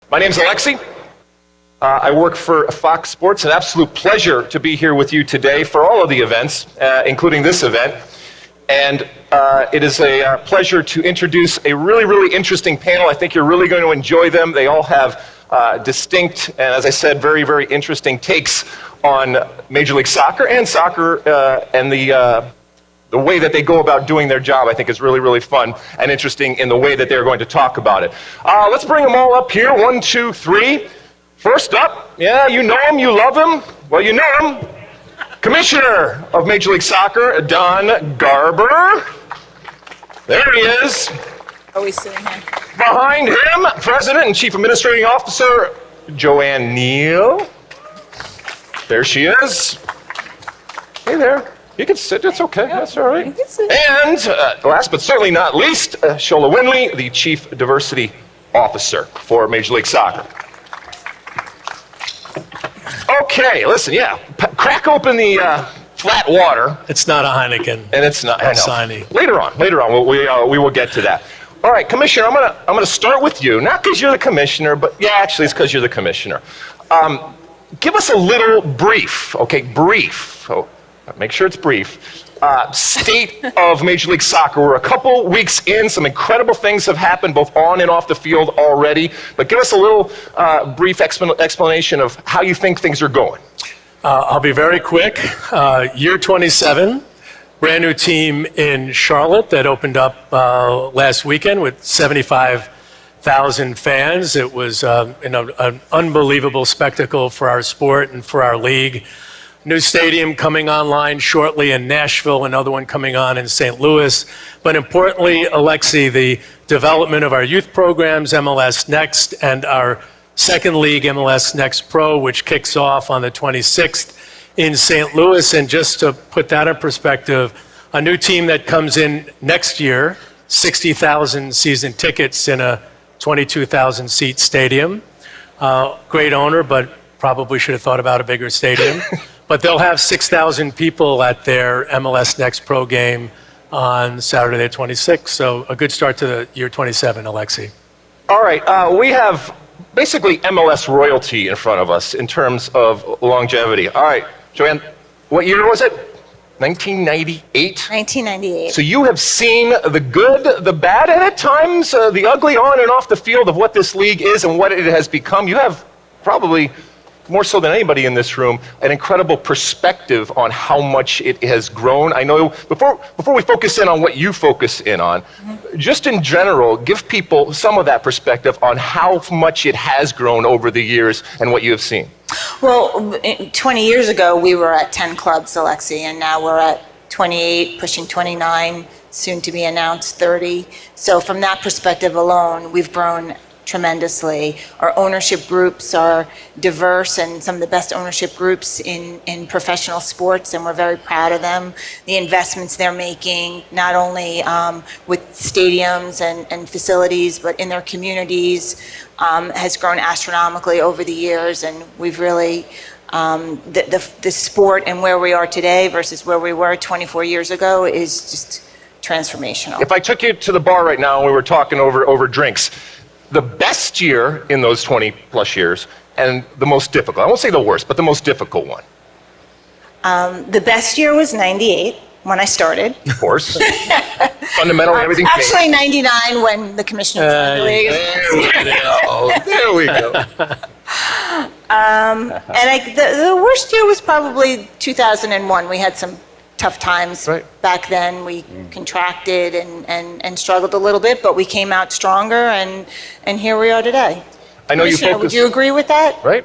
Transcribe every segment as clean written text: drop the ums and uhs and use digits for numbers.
My name's Alexi. I work for Fox Sports. An absolute pleasure to be here with you today for all of the events, including this event. And it is a pleasure to introduce a really, really interesting panel. I think you're really going to enjoy them. They all have distinct and, as I said, very, very interesting takes on Major League Soccer and soccer and the way that they go about doing their job. I think is really, really fun and interesting in the way that they're going to talk about it. Let's bring them all up here. 1, 2, 3. First up, yeah, you know him, you love him. Well, you know him. Commissioner of Major League Soccer, Don Garber. There he is. Are we sitting here? Behind him, President and Chief Administrating Officer, JoAnn Neale. There she is. Hey there. You can sit, it's okay, that's all right. You can sit. And last but certainly not least, Sola Winley, the Chief Diversity Officer for Major League Soccer. Okay, listen, crack open the flat water. It's not a Heineken. And it's not, I know. Siny. Later on, we will get to that. All right, Commissioner, I'm gonna start with you. Not because you're the Commissioner, but actually it's because you're the Commissioner. Give us a little brief, okay, brief. So make sure it's brief. State of Major League Soccer. We're a couple weeks in. Some incredible things have happened both on and off the field already. But give us a little brief explanation of how you think things are going. I'll be very quick. Year 27, brand new team in Charlotte that opened up last weekend with 75,000 fans. It was an unbelievable spectacle for our sport and for our league. New stadium coming online shortly in Nashville, another one coming on in St. Louis. But importantly, Alexi, the development of our youth programs, MLS Next, and our second league, MLS Next Pro, which kicks off on the 26th in St. Louis. And just to put that in perspective, a new team that comes in next year, 60,000 season tickets in a 22,000 seat stadium. Great owner, but probably should have thought about a bigger stadium. But they'll have 6,000 people at their MLS Next Pro game on Saturday the 26th. So a good start to the year 27, Alexi. All right, we have basically MLS royalty in front of us in terms of longevity. All right, JoAnn, what year was it? 1998? 1998. So you have seen the good, the bad, and at times the ugly on and off the field of what this league is and what it has become. You have probably, more so than anybody in this room, an incredible perspective on how much it has grown. I know, before we focus in on what you focus in on, just in general, give people some of that perspective on how much it has grown over the years and what you have seen. Well, 20 years ago, we were at 10 clubs, Alexi, and now we're at 28, pushing 29, soon to be announced 30. So from that perspective alone, we've grown tremendously. Our ownership groups are diverse and some of the best ownership groups in professional sports, and we're very proud of them. The investments they're making, not only with stadiums and facilities, but in their communities, has grown astronomically over the years, and we've really, the sport and where we are today versus where we were 24 years ago is just transformational. If I took you to the bar right now and we were talking over drinks, the best year in those 20 plus years and the most difficult, I won't say the worst, but the most difficult one. The best year was 98 when I started. Of course. Fundamentally, everything changed. Actually, 99 when the commissioner joined the league. There we go. And the worst year was probably 2001. We had some tough times back then. We contracted and struggled a little bit, but we came out stronger, and here we are today. I know you focused. Would you agree with that? Right.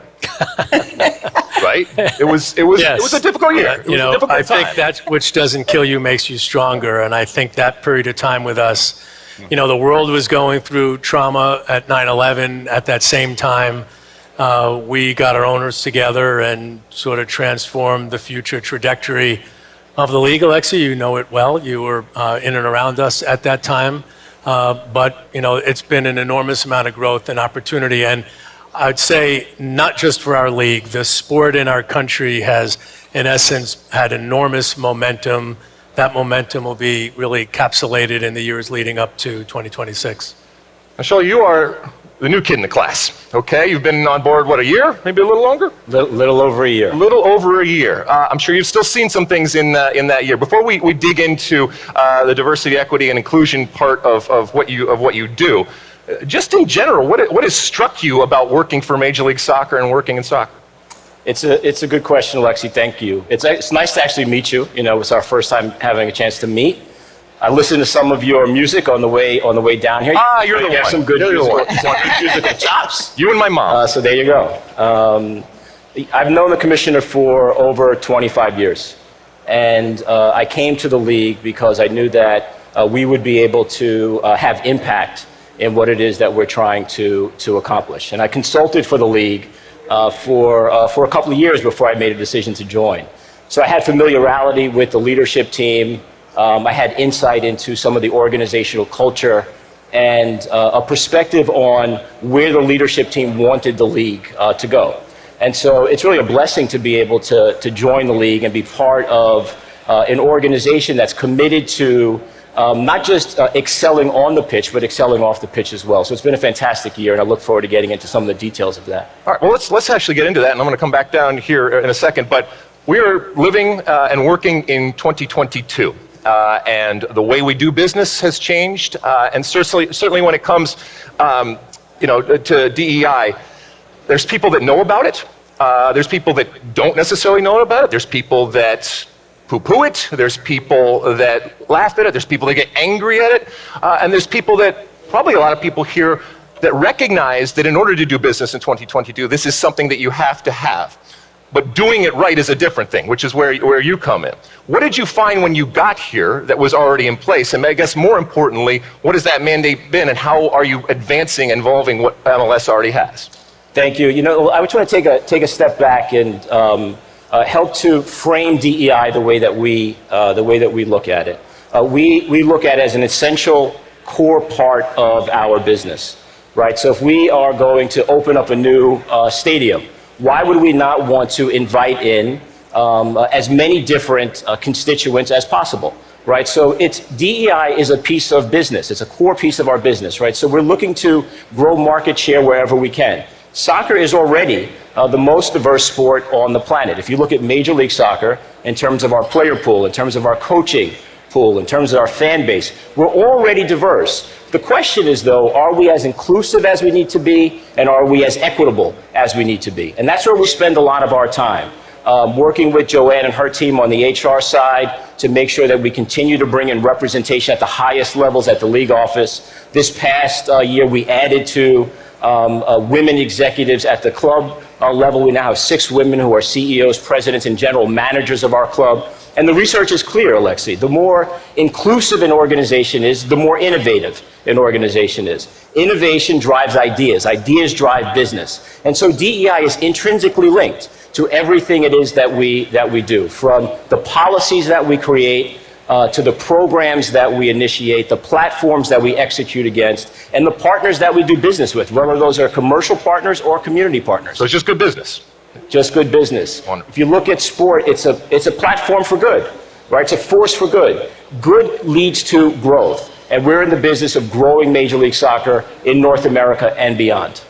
Right. It was a difficult year. You know, I think that which doesn't kill you makes you stronger, and I think that period of time with us, you know, the world was going through trauma at 9/11. At that same time, we got our owners together and sort of transformed the future trajectory of the league. Alexi, you know it well. You were in and around us at that time. But, you know, it's been an enormous amount of growth and opportunity. And I'd say not just for our league, the sport in our country has, in essence, had enormous momentum. That momentum will be really encapsulated in the years leading up to 2026. Michelle, you are the new kid in the class, okay? You've been on board, what, a year? Maybe a little longer? Little over a year. A little over a year. I'm sure you've still seen some things in that year. Before we dig into the diversity, equity, and inclusion part of what you do, just in general, what has struck you about working for Major League Soccer and working in soccer? It's a good question, Alexi. Thank you. It's nice to actually meet you. You know, it's our first time having a chance to meet. I listened to some of your music on the way down here. You're the one. You have some good musical chops. You and my mom. So there you go. I've known the commissioner for over 25 years, and I came to the league because I knew that we would be able to have impact in what it is that we're trying to accomplish. And I consulted for the league for a couple of years before I made a decision to join. So I had familiarity with the leadership team. I had insight into some of the organizational culture and a perspective on where the leadership team wanted the league to go. And so it's really a blessing to be able to join the league and be part of an organization that's committed to not just excelling on the pitch, but excelling off the pitch as well. So it's been a fantastic year, and I look forward to getting into some of the details of that. All right, well, let's actually get into that, and I'm going to come back down here in a second. But we are living and working in 2022. And the way we do business has changed, and certainly when it comes, to DEI, there's people that know about it. There's people that don't necessarily know about it. There's people that poo-poo it. There's people that laugh at it. There's people that get angry at it, and there's people that probably a lot of people here that recognize that in order to do business in 2022, this is something that you have to have. But doing it right is a different thing, which is where you come in. What did you find when you got here that was already in place? And I guess more importantly, what has that mandate been, and how are you advancing, involving what MLS already has? Thank you. You know, I just want to take a step back and help to frame DEI the way that we look at it. We look at it as an essential core part of our business, right? So if we are going to open up a new stadium, why would we not want to invite in as many different constituents as possible, right? So DEI is a piece of business. It's a core piece of our business, right? So we're looking to grow market share wherever we can. Soccer is already the most diverse sport on the planet. If you look at Major League Soccer, in terms of our player pool, in terms of our coaching pool, in terms of our fan base, we're already diverse. The question is, though, are we as inclusive as we need to be, and are we as equitable as we need to be? And that's where we spend a lot of our time, working with JoAnn and her team on the HR side to make sure that we continue to bring in representation at the highest levels at the league office. This past year, we added to women executives at the club level. We now have 6 women who are CEOs, presidents, and general managers of our club. And the research is clear, Alexi. The more inclusive an organization is, the more innovative an organization is. Innovation drives ideas. Ideas drive business. And so DEI is intrinsically linked to everything it is that we do, from the policies that we create to the programs that we initiate, the platforms that we execute against, and the partners that we do business with, whether those are commercial partners or community partners. So it's just good business. Just good business. Wonderful. If you look at sport, it's a platform for good, right? It's a force for good. Good leads to growth, and we're in the business of growing Major League Soccer in North America and beyond.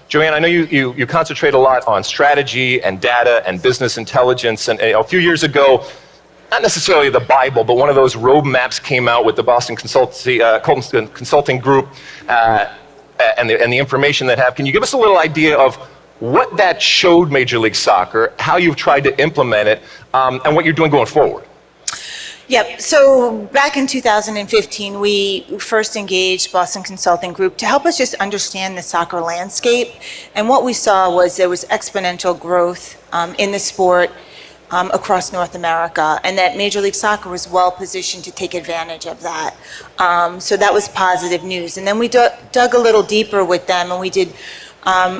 JoAnn, I know you concentrate a lot on strategy and data and business intelligence, and a few years ago, not necessarily the Bible, but one of those roadmaps came out with the Boston Consulting Group and the information that have. Can you give us a little idea of what that showed Major League Soccer, how you've tried to implement it, and what you're doing going forward? Yep. So back in 2015, we first engaged Boston Consulting Group to help us just understand the soccer landscape. And what we saw was there was exponential growth in the sport across North America, and that Major League Soccer was well positioned to take advantage of that. So that was positive news. And then we dug a little deeper with them, and we did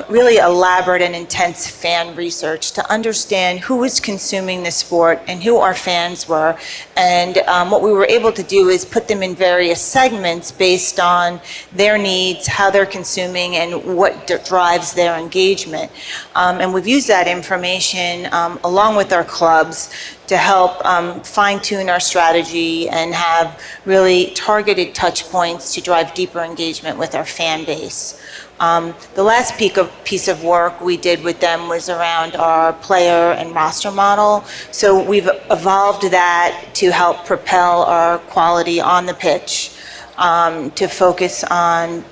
really elaborate and intense fan research to understand who was consuming the sport and who our fans were. And what we were able to do is put them in various segments based on their needs, how they're consuming, and what drives their engagement. And we've used that information along with our clubs to help fine-tune our strategy and have really targeted touch points to drive deeper engagement with our fan base. The last piece of work we did with them was around our player and roster model. So we've evolved that to help propel our quality on the pitch, to focus on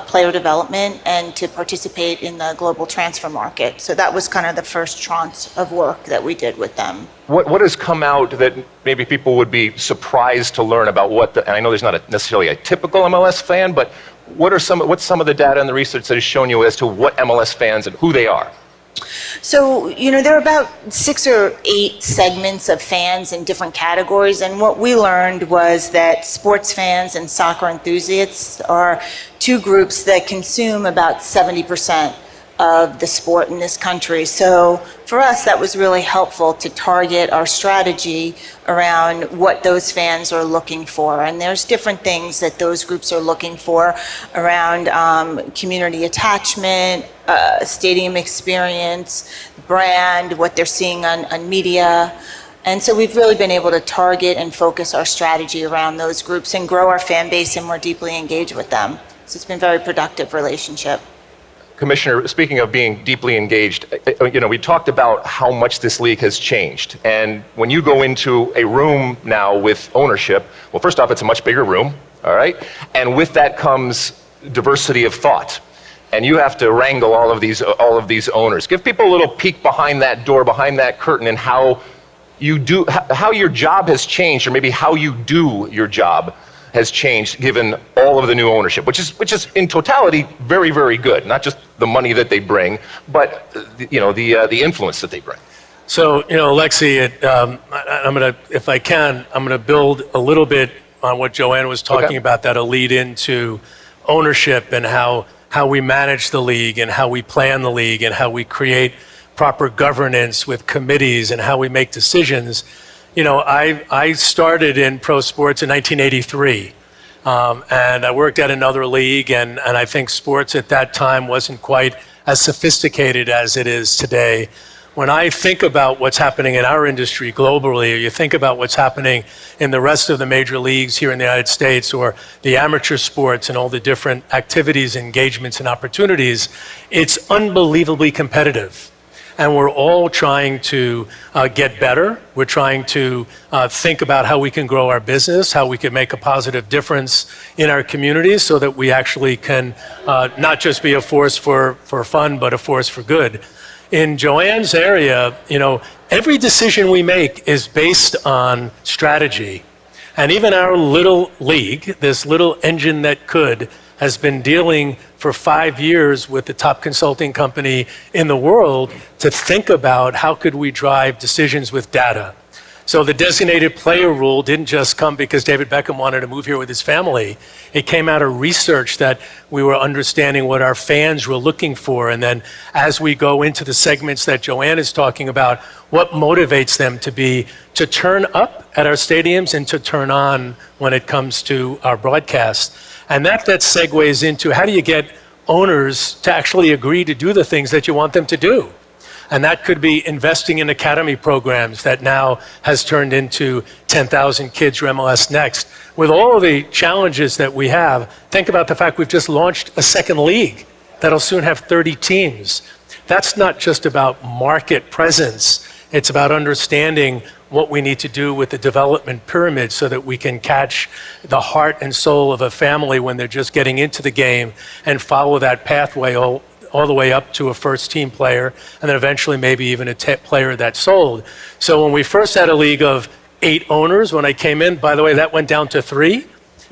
player development and to participate in the global transfer market. So that was kind of the first tranche of work that we did with them. What has come out that maybe people would be surprised to learn about and I know there's not necessarily a typical MLS fan, but what's some of the data and the research that has shown you as to what MLS fans and who they are? So, there are about 6 or 8 segments of fans in different categories, and what we learned was that sports fans and soccer enthusiasts are 2 groups that consume about 70% of the sport in this country. So for us, that was really helpful to target our strategy around what those fans are looking for. And there's different things that those groups are looking for around community attachment, stadium experience, brand, what they're seeing on media. And so we've really been able to target and focus our strategy around those groups and grow our fan base and more deeply engage with them. So it's been a very productive relationship. Commissioner, speaking of being deeply engaged, we talked about how much this league has changed. And when you go into a room now with ownership, well, first off, it's a much bigger room, all right? And with that comes diversity of thought. And you have to wrangle all of these owners. Give people a little peek behind that door, behind that curtain, and how your job has changed, or maybe how you do your job has changed given all of the new ownership, which is in totality very, very good. Not just the money that they bring, but the influence that they bring. So, Lexi, if I can, I'm gonna build a little bit on what JoAnn was talking about. That'll lead into ownership and how we manage the league and how we plan the league and how we create proper governance with committees and how we make decisions. I started in pro sports in 1983, and I worked at another league, and I think sports at that time wasn't quite as sophisticated as it is today. When I think about what's happening in our industry globally, or you think about what's happening in the rest of the major leagues here in the United States, or the amateur sports and all the different activities, engagements, and opportunities, it's unbelievably competitive. And we're all trying to get better. We're trying to think about how we can grow our business, how we can make a positive difference in our communities so that we actually can not just be a force for fun, but a force for good. In JoAnn's area, every decision we make is based on strategy. And even our little league, this little engine that could, has been dealing for 5 years with the top consulting company in the world to think about how could we drive decisions with data. So the designated player rule didn't just come because David Beckham wanted to move here with his family. It came out of research that we were understanding what our fans were looking for. And then as we go into the segments that JoAnn is talking about, what motivates them to turn up at our stadiums and to turn on when it comes to our broadcast. And that segues into how do you get owners to actually agree to do the things that you want them to do? And that could be investing in academy programs that now has turned into 10,000 kids for MLS Next. With all of the challenges that we have, think about the fact we've just launched a second league that'll soon have 30 teams. That's not just about market presence. It's about understanding what we need to do with the development pyramid so that we can catch the heart and soul of a family when they're just getting into the game and follow that pathway all the way up to a first team player and then eventually maybe even a player that's sold. So when we first had a league of 8 owners, when I came in, by the way, that went down to 3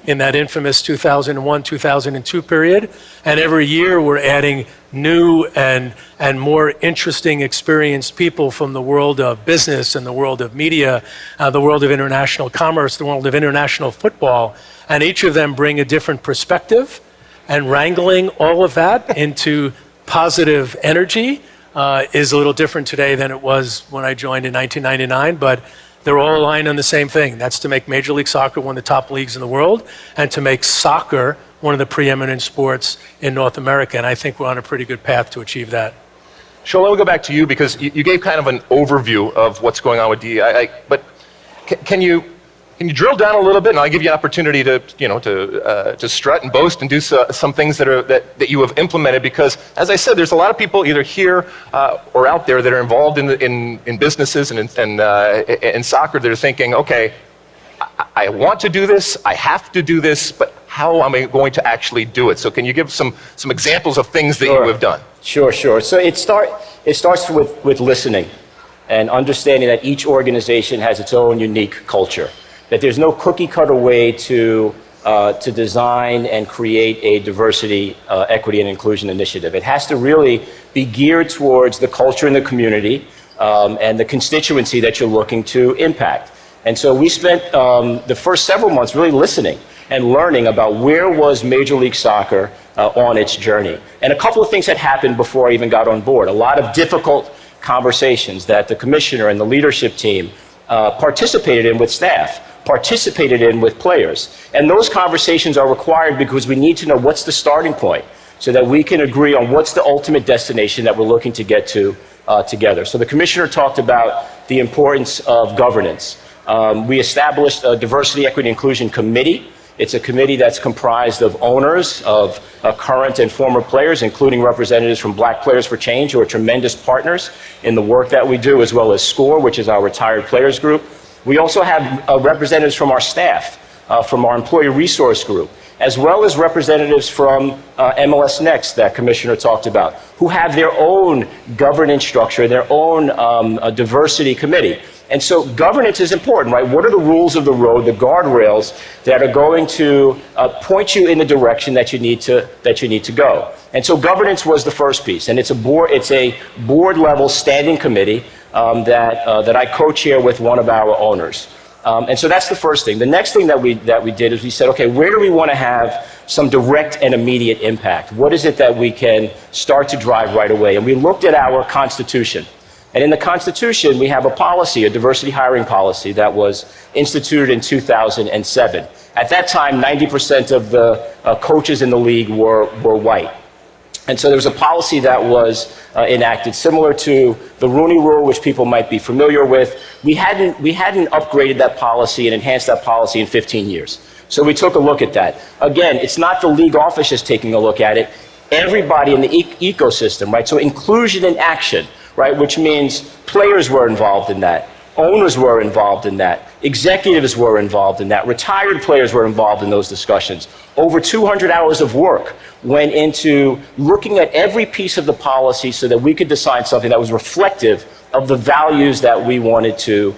in that infamous 2001-2002 period. And every year we're adding new and more interesting, experienced people from the world of business and the world of media, the world of international commerce, the world of international football. And each of them bring a different perspective, and wrangling all of that into positive energy is a little different today than it was when I joined in 1999, but they're all aligned on the same thing. That's to make Major League Soccer one of the top leagues in the world and to make soccer one of the preeminent sports in North America. And I think we're on a pretty good path to achieve that. Sola, we'll go back to you because you gave kind of an overview of what's going on with DEI. But can you Can you drill down a little bit, and I'll give you an opportunity to, to strut and boast and do some things that you have implemented, because, as I said, there's a lot of people either here or out there that are involved in businesses and in soccer that are thinking, okay, I want to do this, I have to do this, but how am I going to actually do it? So can you give some examples of things that you have done? Sure. So it starts with listening and understanding that each organization has its own unique culture, that there's no cookie-cutter way to design and create a diversity, equity, and inclusion initiative. It has to really be geared towards the culture in the community and the constituency that you're looking to impact. And so we spent the first several months really listening and learning about where was Major League Soccer on its journey. And a couple of things had happened before I even got on board. A lot of difficult conversations that the commissioner and the leadership team participated in with staff, participated in with players. And those conversations are required because we need to know what's the starting point so that we can agree on what's the ultimate destination that we're looking to get to together. So the commissioner talked about the importance of governance. We established a diversity, equity, inclusion committee. It's a committee that's comprised of owners, of current and former players, including representatives from Black Players for Change, who are tremendous partners in the work that we do, as well as SCORE, which is our retired players group. We also have representatives from our staff, from our employee resource group, as well as representatives from MLS Next that Commissioner talked about, who have their own governance structure, their own diversity committee. And so governance is important, right? What are the rules of the road, the guardrails that are going to point you in the direction that you need to go? And so governance was the first piece, and it's a board level standing committee that I co-chair with one of our owners. And so that's the first thing. The next thing that we did is we said, okay, where do we want to have some direct and immediate impact? What is it that we can start to drive right away? And we looked at our Constitution. And in the Constitution, we have a policy, a diversity hiring policy that was instituted in 2007. At that time, 90% of the coaches in the league were white. And so there was a policy that was enacted similar to the Rooney Rule, which people might be familiar with. We hadn't upgraded that policy and enhanced that policy in 15 years. So we took a look at that. Again, it's not the league officers taking a look at it. Everybody in the ecosystem, right? So inclusion in action, right? Which means players were involved in that. Owners were involved in that. Executives were involved in that. Retired players were involved in those discussions. Over 200 hours of work went into looking at every piece of the policy so that we could design something that was reflective of the values that we wanted to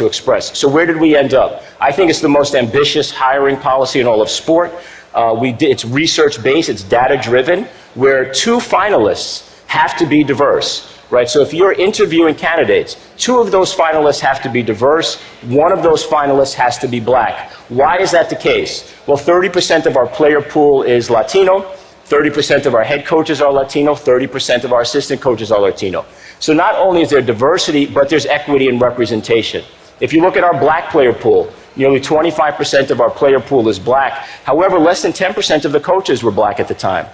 express. So where did we end up? I think it's the most ambitious hiring policy in all of sport. It's research-based, it's data-driven, where 2 finalists have to be diverse. Right, so if you're interviewing candidates, 2 of those finalists have to be diverse, 1 of those finalists has to be Black. Why is that the case? Well, 30% of our player pool is Latino, 30% of our head coaches are Latino, 30% of our assistant coaches are Latino. So not only is there diversity, but there's equity and representation. If you look at our Black player pool, nearly 25% of our player pool is Black. However, less than 10% of the coaches were Black at the time.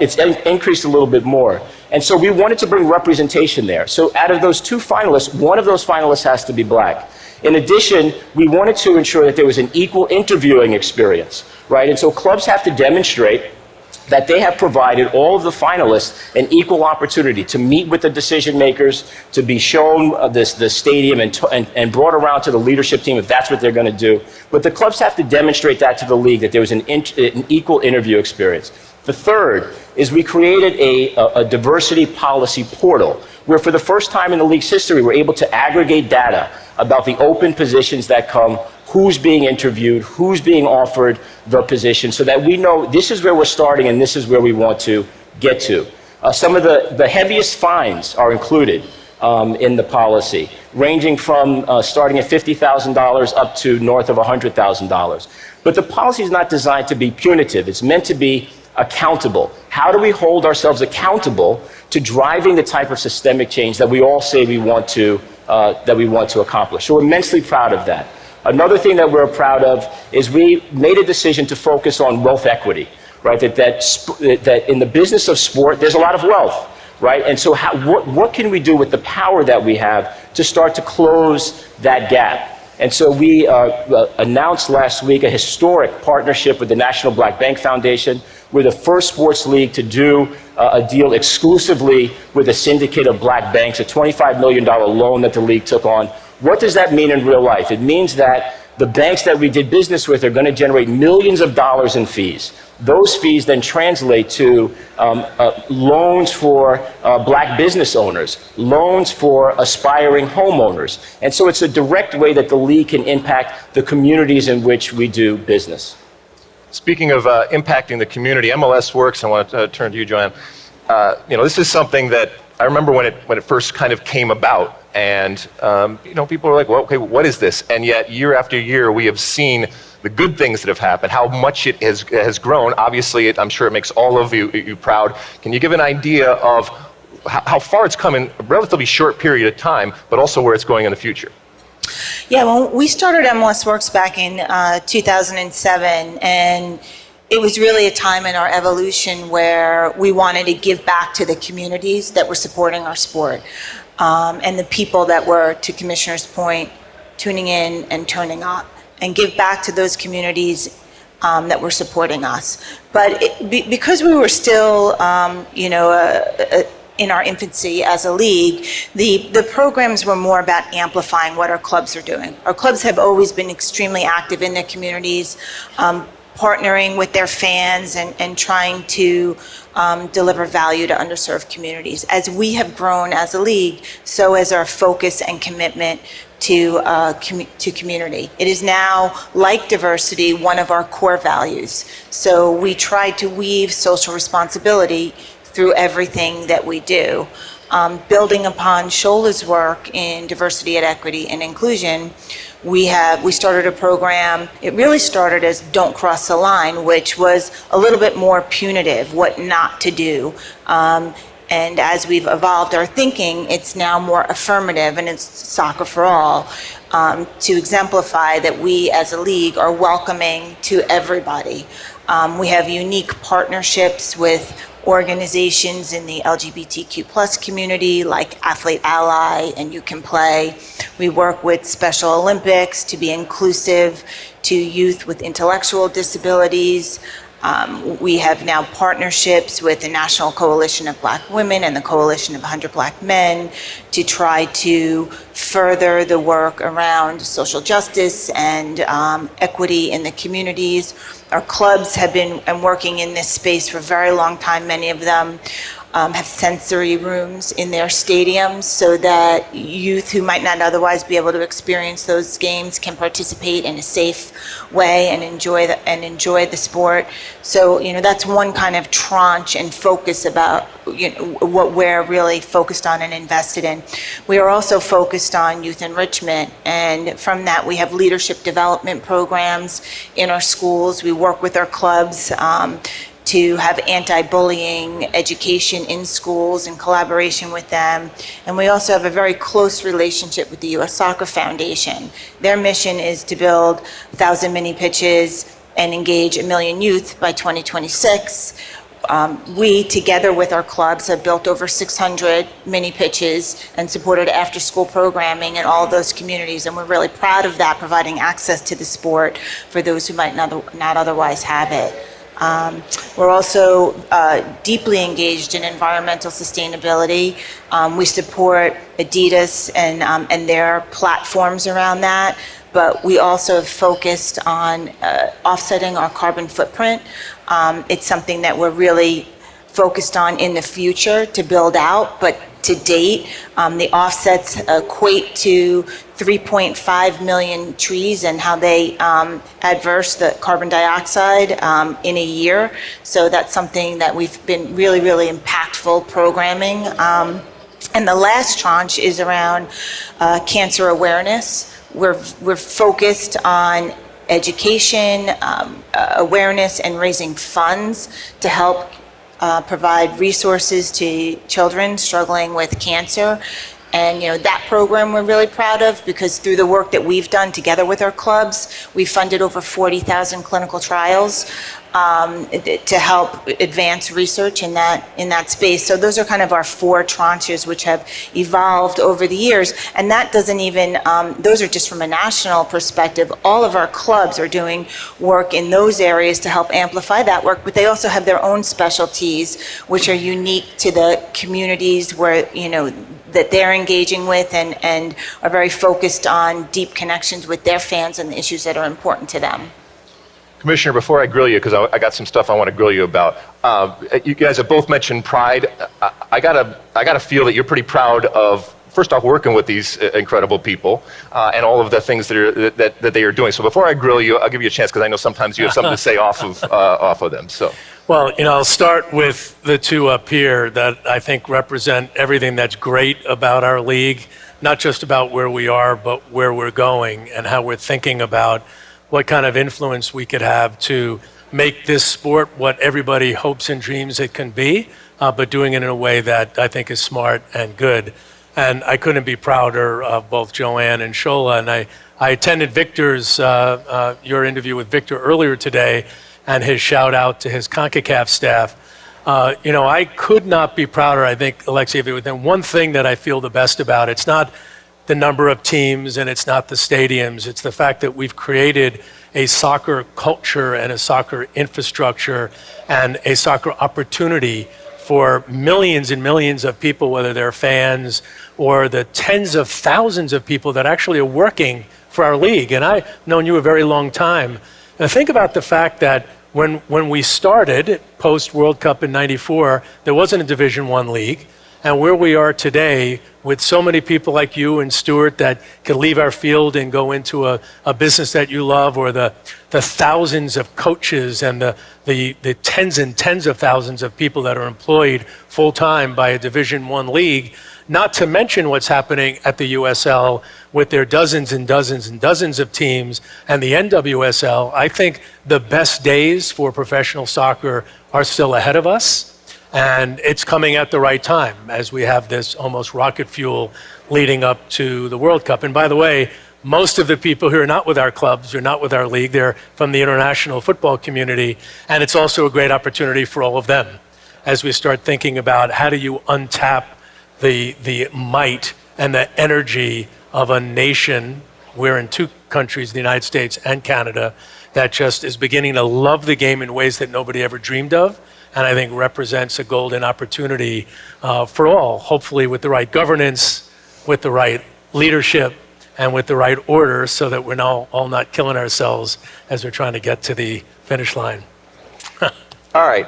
It's increased a little bit more. And so we wanted to bring representation there. So out of those 2 finalists, 1 of those finalists has to be Black. In addition, we wanted to ensure that there was an equal interviewing experience, right? And so clubs have to demonstrate that they have provided all of the finalists an equal opportunity to meet with the decision makers, to be shown the stadium and brought around to the leadership team if that's what they're going to do. But the clubs have to demonstrate that to the league, that there was an equal interview experience. The third is we created a diversity policy portal where for the first time in the league's history, we're able to aggregate data about the open positions that come, who's being interviewed, who's being offered the position, so that we know this is where we're starting and this is where we want to get to. Some of the heaviest fines are included in the policy, ranging from starting at $50,000 up to north of $100,000. But the policy is not designed to be punitive. It's meant to be accountable. How do we hold ourselves accountable to driving the type of systemic change that we all say we want to accomplish? So we're immensely proud of that. Another thing that we're proud of is we made a decision to focus on wealth equity, right? That in the business of sport, there's a lot of wealth, right? And so what can we do with the power that we have to start to close that gap? And so we announced last week a historic partnership with the National Black Bank Foundation. We're the first sports league to do a deal exclusively with a syndicate of black banks, a $25 million loan that the league took on. What does that mean in real life? It means that the banks that we did business with are going to generate millions of dollars in fees. Those fees then translate to loans for black business owners, loans for aspiring homeowners. And so it's a direct way that the league can impact the communities in which we do business. Speaking of impacting the community, MLS Works, I want to turn to you, JoAnn. This is something that I remember when it first kind of came about. And, people were like, well, okay, what is this? And yet, year after year, we have seen the good things that have happened, how much it has grown. Obviously, I'm sure it makes all of you proud. Can you give an idea of how far it's come in a relatively short period of time, but also where it's going in the future? Yeah, well, we started MLS Works back in 2007, and it was really a time in our evolution where we wanted to give back to the communities that were supporting our sport, and the people that were, to Commissioner's point, tuning in and turning up, and give back to those communities that were supporting us. But because we were still, in our infancy as a league, the programs were more about amplifying what our clubs are doing. Our clubs have always been extremely active in their communities, partnering with their fans and trying to deliver value to underserved communities. As we have grown as a league, so has our focus and commitment to community. It is now, like diversity, one of our core values. So we try to weave social responsibility through everything that we do. Building upon Sola's work in diversity and equity and inclusion, we started a program. It really started as Don't Cross the Line, which was a little bit more punitive, what not to do. And as we've evolved our thinking, it's now more affirmative, and it's soccer for all, to exemplify that we as a league are welcoming to everybody. We have unique partnerships with organizations in the LGBTQ+ community, like Athlete Ally and You Can Play. We work with Special Olympics to be inclusive to youth with intellectual disabilities. We have now partnerships with the National Coalition of Black Women and the Coalition of 100 Black Men to try to further the work around social justice and equity in the communities. Our clubs have been working in this space for a very long time. Many of them have sensory rooms in their stadiums so that youth who might not otherwise be able to experience those games can participate in a safe way and enjoy the sport. So, that's one kind of tranche and focus about what we're really focused on and invested in. We are also focused on youth enrichment, and from that we have leadership development programs in our schools. We work with our clubs to have anti-bullying education in schools in collaboration with them. And we also have a very close relationship with the U.S. Soccer Foundation. Their mission is to build 1,000 mini pitches and engage 1 million youth by 2026. We, together with our clubs, have built over 600 mini pitches and supported after-school programming in all of those communities, and we're really proud of that, providing access to the sport for those who might not otherwise have it. We're also deeply engaged in environmental sustainability. We support Adidas and their platforms around that, but we also have focused on offsetting our carbon footprint. It's something that we're really focused on in the future to build out, but to date, the offsets equate to 3.5 million trees and how they adverse the carbon dioxide in a year. So that's something that we've been really, really impactful programming. And the last tranche is around cancer awareness. We're focused on education, awareness, and raising funds to help provide resources to children struggling with cancer. And, that program we're really proud of because through the work that we've done together with our clubs, we've funded over 40,000 clinical trials to help advance research in that space. So those are kind of our 4 tranches which have evolved over the years. And that doesn't even, those are just from a national perspective. All of our clubs are doing work in those areas to help amplify that work, but they also have their own specialties which are unique to the communities where, that they're engaging with and are very focused on deep connections with their fans and the issues that are important to them. Commissioner, before I grill you, because I got some stuff I want to grill you about, you guys have both mentioned pride. I gotta feel that you're pretty proud of, first off, working with these incredible people and all of the things that they are doing. So before I grill you, I'll give you a chance because I know sometimes you have something to say off of them. So. Well, I'll start with the 2 up here that I think represent everything that's great about our league, not just about where we are, but where we're going and how we're thinking about what kind of influence we could have to make this sport what everybody hopes and dreams it can be, but doing it in a way that I think is smart and good. And I couldn't be prouder of both JoAnn and Sola. And I attended Victor's, your interview with Victor earlier today, and his shout out to his CONCACAF staff. I could not be prouder, I think, Alexi, of it. And one thing that I feel the best about, it's not the number of teams and it's not the stadiums, it's the fact that we've created a soccer culture and a soccer infrastructure and a soccer opportunity for millions and millions of people, whether they're fans or the tens of thousands of people that actually are working for our league. And I've known you a very long time. And think about the fact that when we started post World Cup in '94, there wasn't a Division I league. And where we are today with so many people like you and Stuart that can leave our field and go into a business that you love, or the thousands of coaches and the tens and tens of thousands of people that are employed full time by a Division I league, not to mention what's happening at the USL with their dozens and dozens and dozens of teams and the NWSL. I think the best days for professional soccer are still ahead of us. And it's coming at the right time as we have this almost rocket fuel leading up to the World Cup. And by the way, most of the people who are not with our clubs or not with our league, they're from the international football community. And it's also a great opportunity for all of them as we start thinking about how do you untap the might and the energy of a nation. We're in 2 countries, the United States and Canada, that just is beginning to love the game in ways that nobody ever dreamed of. And I think represents a golden opportunity for all, hopefully with the right governance, with the right leadership, and with the right order, so that we're now all not killing ourselves as we're trying to get to the finish line. All right.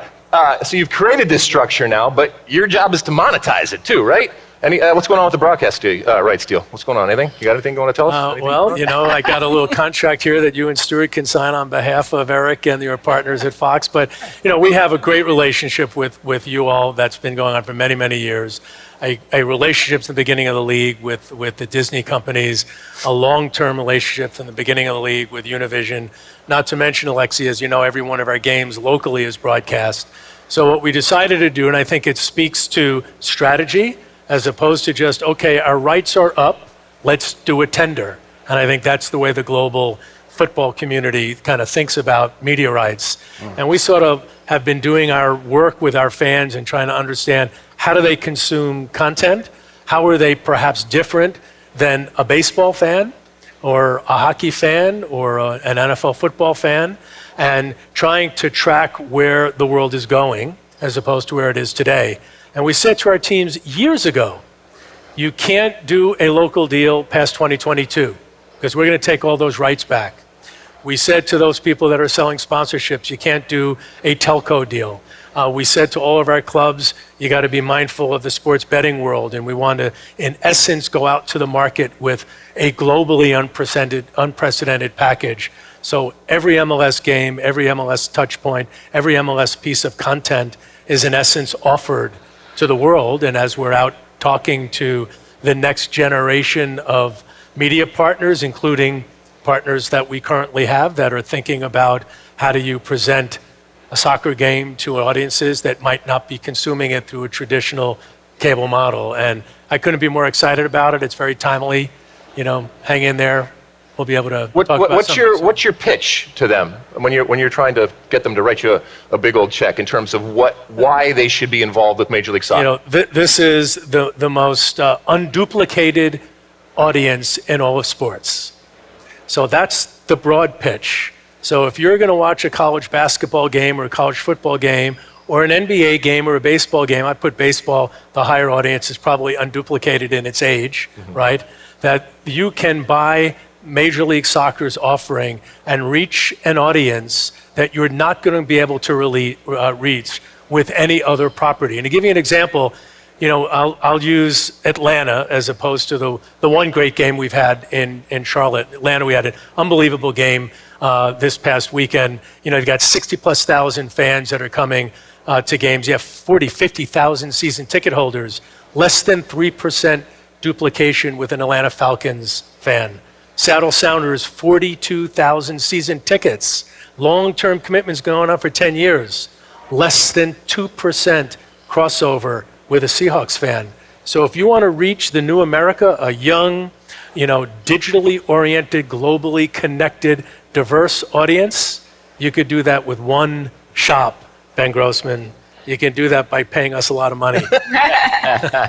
So you've created this structure now, but your job is to monetize it too, right? What's going on with the broadcast rights deal? What's going on? Anything? You got anything you want to tell us? Well, I got a little contract here that you and Stuart can sign on behalf of Eric and your partners at Fox. But, we have a great relationship with you all that's been going on for many, many years. A relationship from the beginning of the league with the Disney companies, a long-term relationship from the beginning of the league with Univision. Not to mention, Alexi, as you know, every one of our games locally is broadcast. So what we decided to do, and I think it speaks to strategy, as opposed to just, okay, our rights are up, let's do a tender. And I think that's the way the global football community kind of thinks about media rights. And we sort of have been doing our work with our fans and trying to understand how do they consume content? How are they perhaps different than a baseball fan or a hockey fan or an NFL football fan? And trying to track where the world is going as opposed to where it is today. And we said to our teams years ago, you can't do a local deal past 2022 because we're going to take all those rights back. We said to those people that are selling sponsorships, you can't do a telco deal. We said to all of our clubs, you got to be mindful of the sports betting world. And we want to, in essence, go out to the market with a globally unprecedented package. So every MLS game, every MLS touch point, every MLS piece of content is in essence offered to the world. And as we're out talking to the next generation of media partners, including partners that we currently have that are thinking about how do you present a soccer game to audiences that might not be consuming it through a traditional cable model. And I couldn't be more excited about it. It's very timely. Hang in there. We'll be able to talk about what's your pitch to them when you're trying to get them to write you a big old check in terms of why they should be involved with Major League Soccer? This is the most unduplicated audience in all of sports. So that's the broad pitch. So if you're going to watch a college basketball game or a college football game or an NBA game or a baseball game, I put baseball, the higher audience is probably unduplicated in its age, right? That you can buy Major League Soccer's offering and reach an audience that you're not going to be able to really reach with any other property. And to give you an example, I'll use Atlanta as opposed to the one great game we've had in Charlotte. Atlanta, we had an unbelievable game this past weekend. You've got 60+ thousand fans that are coming to games. You have 50,000 season ticket holders, less than 3% duplication with an Atlanta Falcons fan. Seattle Sounders, 42,000 season tickets. Long-term commitments going on for 10 years. Less than 2% crossover with a Seahawks fan. So if you want to reach the new America, a young, digitally oriented, globally connected, diverse audience, you could do that with one shop, Ben Grossman. You can do that by paying us a lot of money.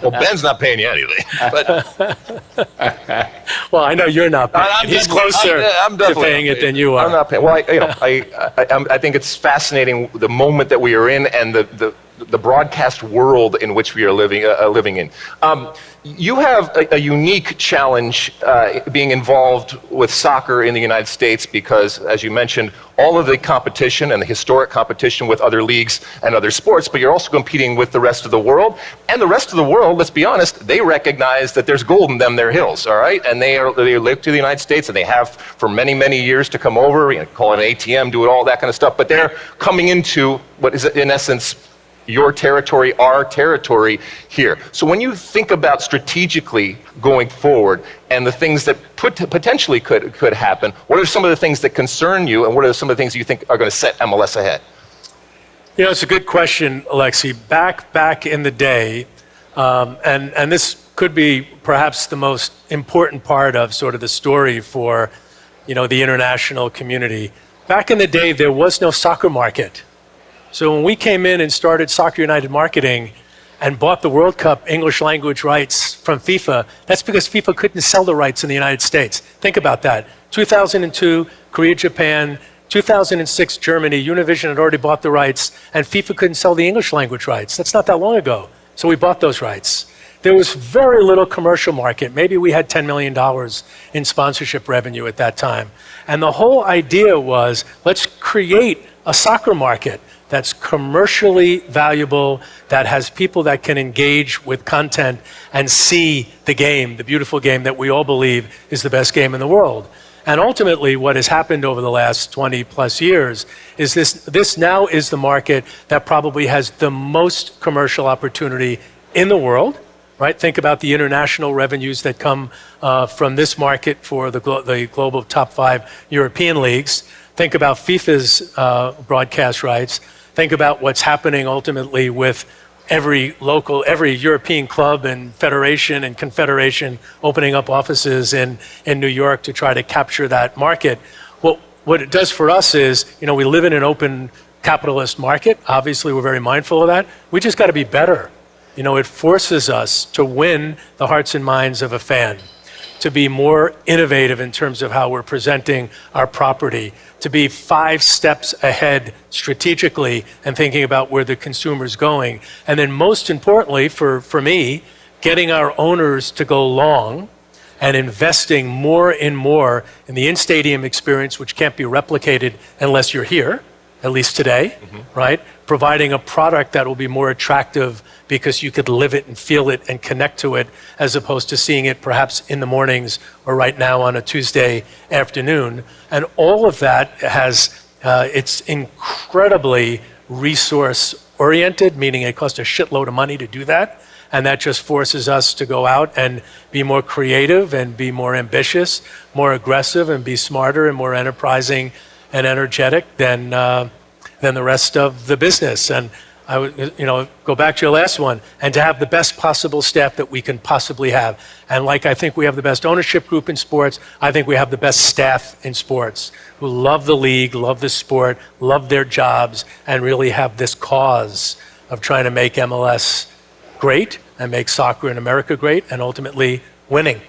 Well, Ben's not paying you anything. But well, I know you're not paying. He's closer to paying it than you are. I'm not paying. Well, I think it's fascinating the moment that we are in and the broadcast world in which we are living in. You have a unique challenge being involved with soccer in the United States because, as you mentioned, all of the competition and the historic competition with other leagues and other sports, but you're also competing with the rest of the world. And the rest of the world, let's be honest, they recognize that there's gold in them, their hills, all right? And they live to the United States, and they have for many, many years to come over, call it an ATM, do it all that kind of stuff. But they're coming into what is, in essence, your territory, our territory here. So when you think about strategically going forward and the things that potentially could happen, what are some of the things that concern you and what are some of the things you think are going to set MLS ahead? It's a good question, Alexi. Back in the day, and this could be perhaps the most important part of sort of the story for, the international community. Back in the day, there was no soccer market. So when we came in and started Soccer United Marketing and bought the World Cup English language rights from FIFA, that's because FIFA couldn't sell the rights in the United States. Think about that. 2002, Korea, Japan, 2006, Germany, Univision had already bought the rights and FIFA couldn't sell the English language rights. That's not that long ago. So we bought those rights. There was very little commercial market. Maybe we had $10 million in sponsorship revenue at that time. And the whole idea was, let's create a soccer market that's commercially valuable, that has people that can engage with content and see the game, the beautiful game that we all believe is the best game in the world. And ultimately, what has happened over the last 20 plus years is this now is the market that probably has the most commercial opportunity in the world, right? Think about the international revenues that come from this market for the global top 5 European leagues. Think about FIFA's broadcast rights. Think about what's happening ultimately with every European club and federation and confederation opening up offices in New York to try to capture that market. Well, what it does for us is, we live in an open capitalist market. Obviously, we're very mindful of that. We just got to be better. It forces us to win the hearts and minds of a fan, to be more innovative in terms of how we're presenting our property, to be 5 steps ahead strategically and thinking about where the consumer's going. And then most importantly, for me, getting our owners to go long and investing more and more in the in-stadium experience, which can't be replicated unless you're here, at least today, right? Providing a product that will be more attractive because you could live it and feel it and connect to it, as opposed to seeing it perhaps in the mornings or right now on a Tuesday afternoon. And all of that has, it's incredibly resource-oriented, meaning it costs a shitload of money to do that. And that just forces us to go out and be more creative and be more ambitious, more aggressive and be smarter and more enterprising and energetic than the rest of the business. And I would, go back to your last one, and to have the best possible staff that we can possibly have. And like I think we have the best ownership group in sports, I think we have the best staff in sports who love the league, love the sport, love their jobs, and really have this cause of trying to make MLS great and make soccer in America great and ultimately winning.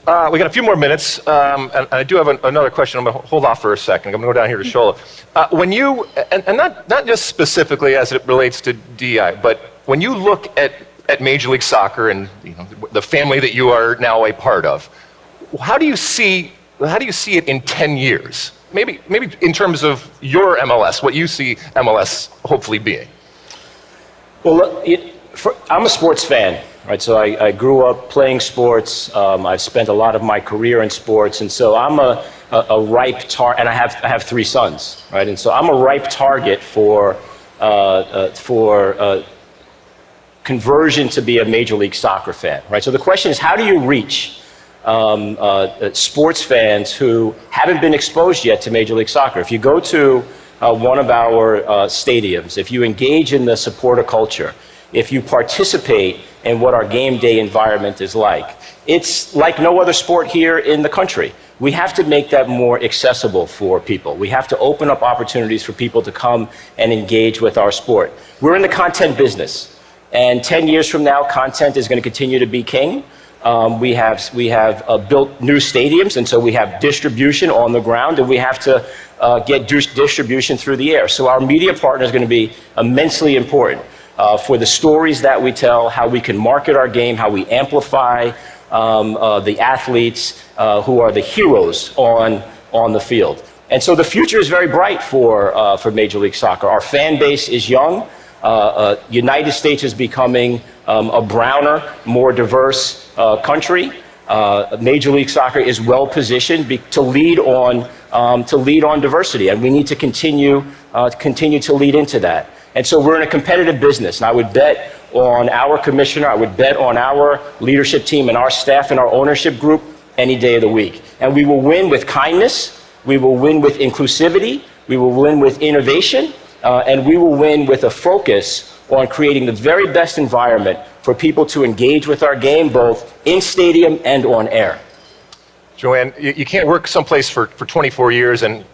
We got a few more minutes, and I do have another question. I'm going to hold off for a second. I'm going to go down here to Sola. When you, and not just specifically as it relates to DEI, but when you look at Major League Soccer and the family that you are now a part of, how do you see it in 10 years? Maybe in terms of your MLS, what you see MLS hopefully being. Well, I'm a sports fan, right? So I grew up playing sports. I've spent a lot of my career in sports, and so I'm a ripe target. And I have 3 sons, right? And so I'm a ripe target for conversion to be a Major League Soccer fan, right? So the question is, how do you reach sports fans who haven't been exposed yet to Major League Soccer? If you go to one of our stadiums, if you engage in the supporter culture, if you participate in what our game day environment is like, it's like no other sport here in the country. We have to make that more accessible for people. We have to open up opportunities for people to come and engage with our sport. We're in the content business, and 10 years from now, content is going to continue to be king. We have built new stadiums, and so we have distribution on the ground, and we have to get distribution through the air. So our media partner is going to be immensely important for the stories that we tell, how we can market our game, how we amplify the athletes who are the heroes on the field. And so the future is very bright for Major League Soccer. Our fan base is young. United States is becoming a browner, more diverse country. Major League Soccer is well positioned to lead on diversity, and we need to continue to lead into that. And so we're in a competitive business, and I would bet on our commissioner, I would bet on our leadership team and our staff and our ownership group any day of the week. And we will win with kindness, we will win with inclusivity, we will win with innovation, and we will win with a focus on creating the very best environment for people to engage with our game, both in stadium and on air. JoAnn, you can't work someplace for 24 years and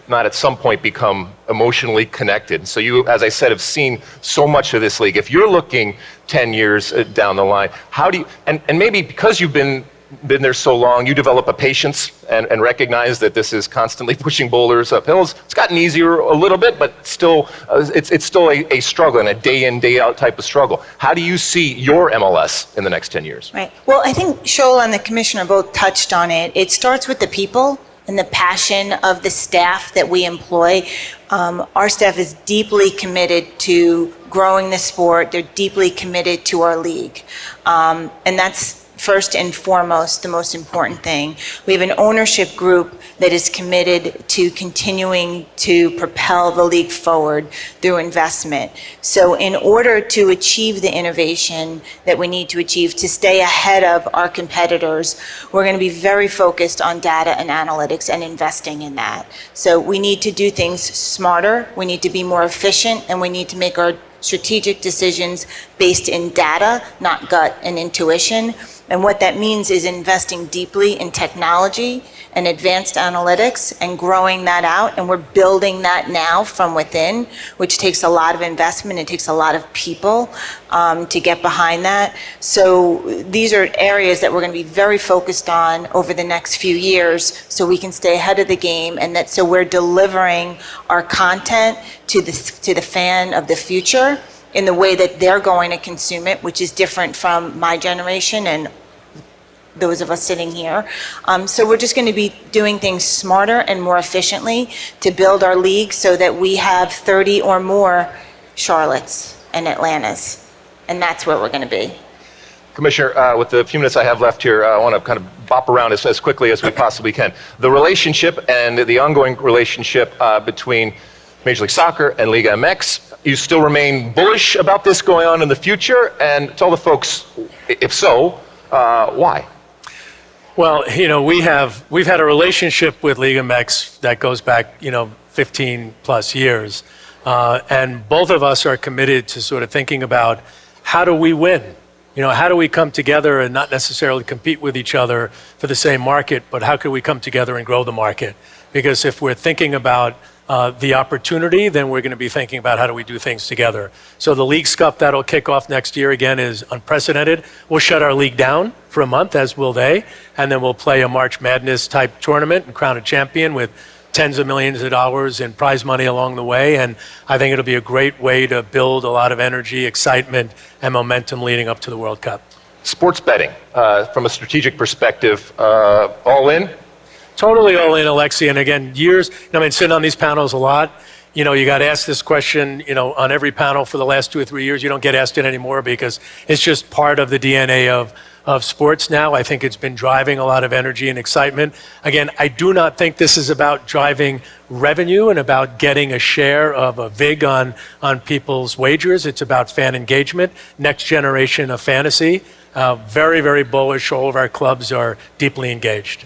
not at some point become emotionally connected. So you, as I said, have seen so much of this league. If you're looking 10 years down the line, how do you, and maybe because you've been there so long, you develop a patience and recognize that this is constantly pushing boulders up hills. It's gotten easier a little bit, but still, it's still a struggle and a day in, day out type of struggle. How do you see your MLS in the next 10 years? Right. Well, I think Sola and the commissioner both touched on it. It starts with the people and the passion of the staff that we employ. Our staff is deeply committed to growing the sport. They're deeply committed to our league. And that's first and foremost the most important thing. We have an ownership group that is committed to continuing to propel the league forward through investment. So in order to achieve the innovation that we need to achieve to stay ahead of our competitors, we're going to be very focused on data and analytics and investing in that. So we need to do things smarter, we need to be more efficient, and we need to make our strategic decisions based in data, not gut and intuition. And what that means is investing deeply in technology and advanced analytics and growing that out. And we're building that now from within, which takes a lot of investment. It takes a lot of people to get behind that. So these are areas that we're going to be very focused on over the next few years so we can stay ahead of the game, and that so we're delivering our content to the fan of the future in the way that they're going to consume it, which is different from my generation and those of us sitting here. So we're just going to be doing things smarter and more efficiently to build our league so that we have 30 or more Charlottes and Atlantas. And that's where we're going to be. Commissioner, with the few minutes I have left here, I want to kind of bop around as quickly as we possibly can. The relationship and the ongoing relationship between Major League Soccer and Liga MX, you still remain bullish about this going on in the future? And tell the folks, if so, why? Well, we've had a relationship with Liga MX that goes back, 15 plus years. And both of us are committed to sort of thinking about how do we win? How do we come together and not necessarily compete with each other for the same market, but how can we come together and grow the market? Because if we're thinking about the opportunity, then we're going to be thinking about how do we do things together. So the Leagues Cup that'll kick off next year again is unprecedented. We'll shut our league down for a month, as will they, and then we'll play a March Madness type tournament and crown a champion with tens of millions of dollars in prize money along the way. And I think it'll be a great way to build a lot of energy, excitement, and momentum leading up to the World Cup. Sports betting, from a strategic perspective, all in? Totally all in, Alexi. And again, I've been sitting on these panels a lot. You got asked this question, on every panel for the last 2 or 3 years. You don't get asked it anymore because it's just part of the DNA of sports now. I think it's been driving a lot of energy and excitement. Again, I do not think this is about driving revenue and about getting a share of a vig on people's wagers. It's about fan engagement, next generation of fantasy. Very, very bullish. All of our clubs are deeply engaged.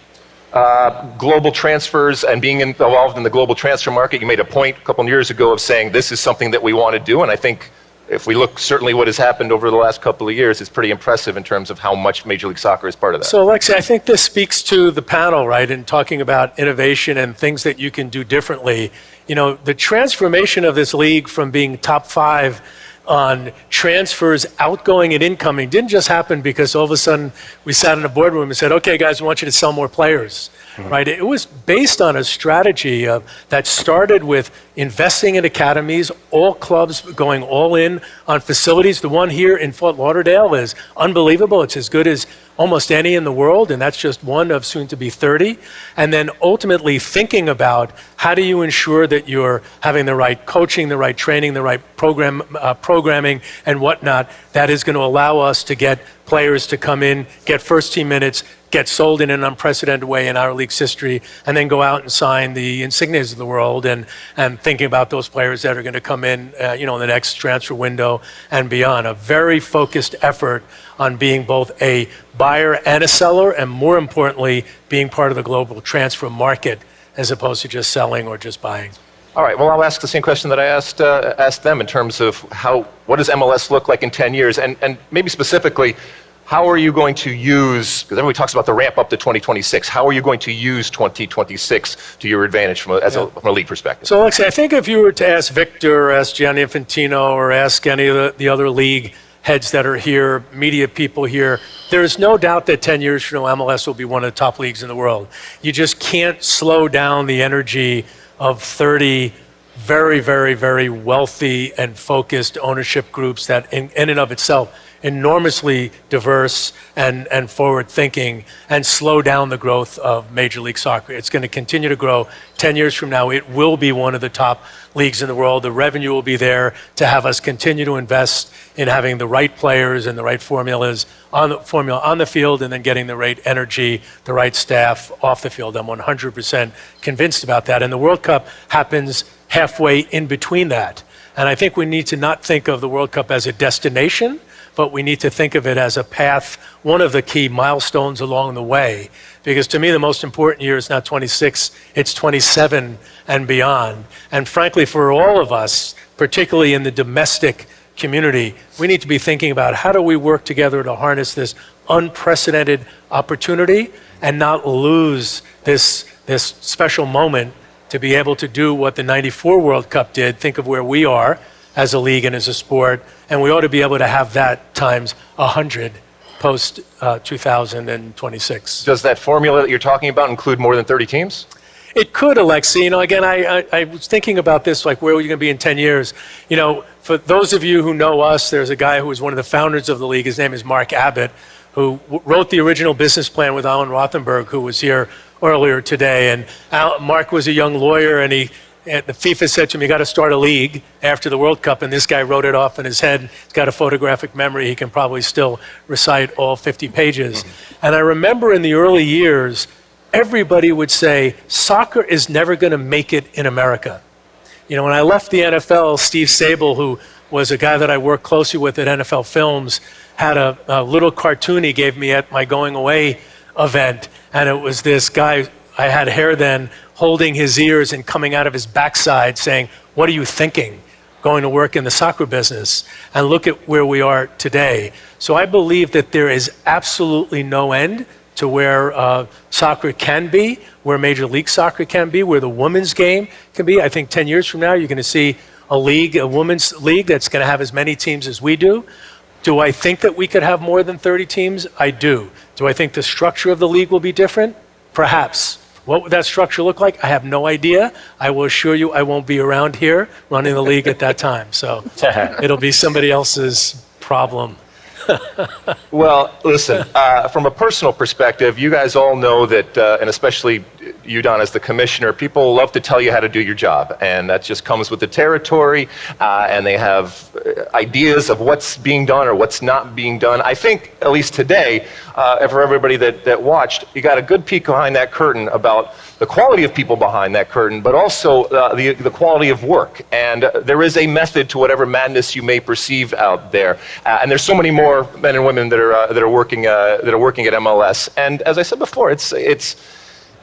Global transfers and being involved in the global transfer market. You made a point a couple of years ago of saying this is something that we want to do, and I think if we look certainly what has happened over the last couple of years, it's pretty impressive in terms of how much Major League Soccer is part of that. So, Alexi, I think this speaks to the panel, right, in talking about innovation and things that you can do differently. The transformation of this league from being top 5 on transfers outgoing and incoming didn't just happen because all of a sudden we sat in a boardroom and said, okay, guys, we want you to sell more players, right? It was based on a strategy that started with investing in academies, all clubs going all in on facilities. The one here in Fort Lauderdale is unbelievable. It's as good as almost any in the world, and that's just one of soon to be 30. And then ultimately thinking about how do you ensure that you're having the right coaching, the right training, the right programming and whatnot that is going to allow us to get players to come in, get first team minutes, get sold in an unprecedented way in our league's history, and then go out and sign the Insignias of the world and thinking about those players that are going to come in, in the next transfer window and beyond. A very focused effort on being both a buyer and a seller, and more importantly, being part of the global transfer market as opposed to just selling or just buying. All right, well, I'll ask the same question that I asked them in terms of what does MLS look like in 10 years, and maybe specifically, how are you going to use, because everybody talks about the ramp up to 2026, how are you going to use 2026 to your advantage from a league perspective? So, Alexi, I think if you were to ask Victor, or ask Gianni Infantino, or ask any of the other league heads that are here, media people here, there's no doubt that 10 years from now, MLS will be one of the top leagues in the world. You just can't slow down the energy of 30 very, very, very wealthy and focused ownership groups that in and of itself enormously diverse and forward-thinking, and slow down the growth of Major League Soccer. It's going to continue to grow. 10 years from now, it will be one of the top leagues in the world. The revenue will be there to have us continue to invest in having the right players and the right formulas on the field, and then getting the right energy, the right staff off the field. I'm 100% convinced about that. And the World Cup happens halfway in between that. And I think we need to not think of the World Cup as a destination, but we need to think of it as a path, one of the key milestones along the way. Because to me, the most important year is not 26, it's 27 and beyond. And frankly, for all of us, particularly in the domestic community, we need to be thinking about how do we work together to harness this unprecedented opportunity and not lose this special moment to be able to do what the '94 World Cup did. Think of where we are as a league and as a sport, and we ought to be able to have that times 100 post 2026. Does that formula that you're talking about include more than 30 teams? It could, Alexi. Again, I was thinking about this, like where are you going to be in 10 years? For those of you who know us, there's a guy who was one of the founders of the league. His name is Mark Abbott, who wrote the original business plan with Alan Rothenberg, who was here earlier today. And Mark was a young lawyer, and the FIFA said to him, you got to start a league after the World Cup, and this guy wrote it off in his head. He's got a photographic memory. He can probably still recite all 50 pages. And I remember in the early years, everybody would say, soccer is never going to make it in America. When I left the NFL, Steve Sable, who was a guy that I worked closely with at NFL Films, had a little cartoon he gave me at my going away event. And it was this guy, I had hair then, holding his ears and coming out of his backside saying, what are you thinking? going to work in the soccer business and look at where we are today. So I believe that there is absolutely no end to where soccer can be, where Major League Soccer can be, where the women's game can be. I think 10 years from now, you're going to see a league, a women's league that's going to have as many teams as we do. Do I think that we could have more than 30 teams? I do. Do I think the structure of the league will be different? Perhaps. What would that structure look like? I have no idea. I will assure you I won't be around here running the league at that time. So it'll be somebody else's problem. Well, listen, from a personal perspective, you guys all know that, and especially you, Don, as the commissioner, people love to tell you how to do your job, and that just comes with the territory, and they have ideas of what's being done or what's not being done. I think, at least today, for everybody that watched, you got a good peek behind that curtain about the quality of people behind that curtain, but also the quality of work. And there is a method to whatever madness you may perceive out there. And there's so many more men and women that are working at MLS. And as I said before, it's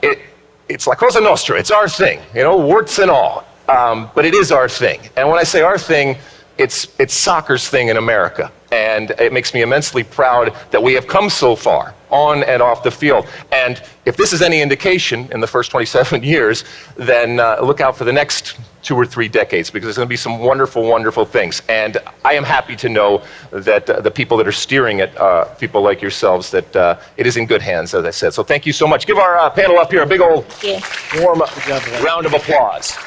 La Cosa Nostra. It's our thing, warts and all. But it is our thing. And when I say our thing, it's soccer's thing in America. And it makes me immensely proud that we have come so far on and off the field. And if this is any indication in the first 27 years, then look out for the next 2 or 3 decades, because there's going to be some wonderful, wonderful things. And I am happy to know that the people that are steering it, people like yourselves, that it is in good hands, as I said. So thank you so much. Give our panel up here a big old warm round of applause.